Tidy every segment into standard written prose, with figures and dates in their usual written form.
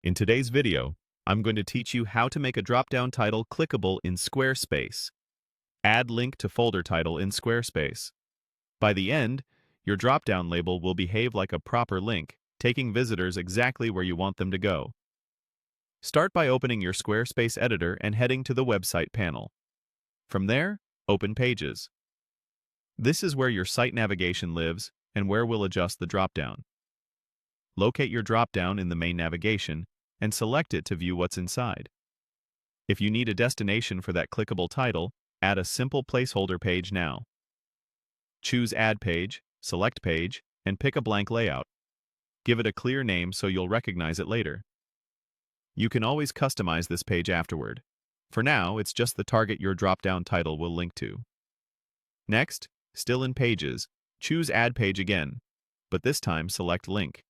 In today's video, I'm going to teach you how to make a drop-down title clickable in Squarespace. Add link to folder title in Squarespace. By the end, your drop-down label will behave like a proper link, taking visitors exactly where you want them to go. Start by opening your Squarespace editor and heading to the website panel. From there, open Pages. This is where your site navigation lives and where we'll adjust the drop-down. Locate your drop-down in the main navigation and select it to view what's inside. If you need a destination for that clickable title, add a simple placeholder page now. Choose Add Page, select Page, and pick a blank layout. Give it a clear name so you'll recognize it later. You can always customize this page afterward. For now, it's just the target your drop-down title will link to. Next, still in Pages, choose Add Page again, but this time select Link.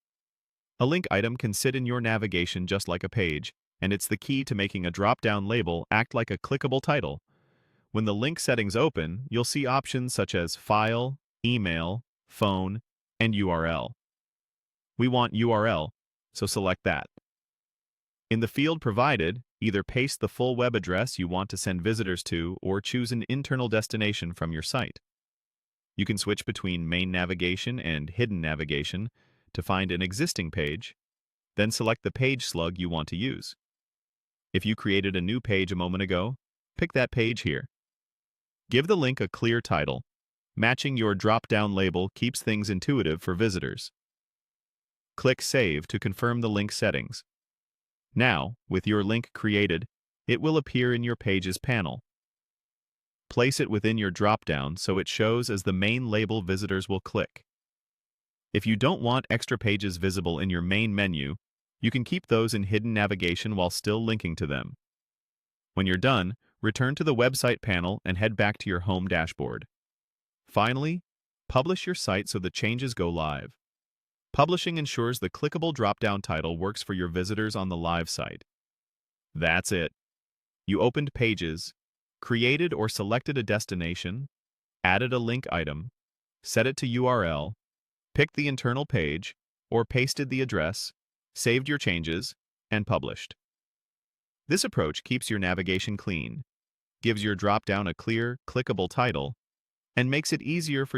A link item can sit in your navigation just like a page, and it's the key to making a drop-down label act like a clickable title. When the link settings open, you'll see options such as File, Email, Phone, and URL. We want URL, so select that. In the field provided, either paste the full web address you want to send visitors to or choose an internal destination from your site. You can switch between main navigation and hidden navigation to find an existing page, then select the page slug you want to use. If you created a new page a moment ago, pick that page here. Give the link a clear title. Matching your drop-down label keeps things intuitive for visitors. Click Save to confirm the link settings. Now, with your link created, it will appear in your Pages panel. Place it within your drop-down so it shows as the main label visitors will click. If you don't want extra pages visible in your main menu, you can keep those in hidden navigation while still linking to them. When you're done, return to the website panel and head back to your home dashboard. Finally, publish your site so the changes go live. Publishing ensures the clickable drop-down title works for your visitors on the live site. That's it. You opened Pages, created or selected a destination, added a link item, set it to URL, picked the internal page, or pasted the address, saved your changes, and published. This approach keeps your navigation clean, gives your drop-down a clear, clickable title, and makes it easier for